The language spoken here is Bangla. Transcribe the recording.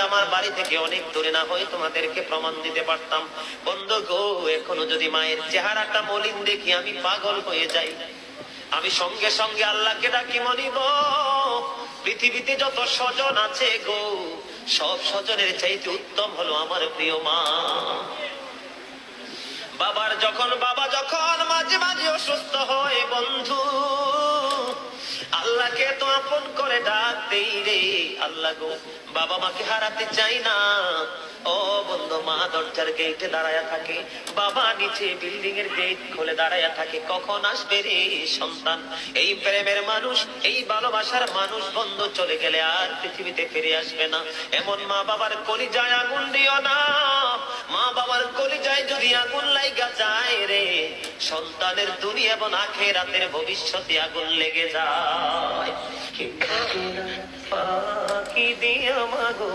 আমার বাড়ি থেকে অনেক দূরে না হয়ে তোমাদেরকে প্রমাণ দিতে পারতাম। বন্ধু গো, এখনো যদি মায়ের চেহারাটা মলিন দেখি আমি পাগল হয়ে যাই। আমি সঙ্গে সঙ্গে আল্লাহকে ডাকি, মনিব পৃথিবীতে যত স্বজন আছে গো, সব স্বজনের চাইতে উত্তম হলো আমার প্রিয় মা। বাবা যখন মাঝে মাঝে অসুস্থ হয় বন্ধু, আল্লাহকে তো আপন করে ডাক দেই রে। আল্লাহ গো, বাবা মাকে হারাতে চাই না। ও বন্ধু, মা দরজার গেটে দাঁড়ায়া থাকে, বাবা নিচে বিল্ডিং এর গেট খুলে দাঁড়ায়া থাকে, কখন আসবে রে সন্তান। এই প্রেমের মানুষ, এই ভালোবাসার মানুষ বন্ধু চলে গেলে আর পৃথিবীতে ফিরে আসবে না। এমন মা বাবার কলিজায় আগুন দিও না। মা বাবার কলিজায় যদি আগুন লাইগা যায় রে, সন্তানের দুনিয়া এবং আখিরাতের ভবিষ্যতে আগুন লেগে যায়। কি দিয়া মাগো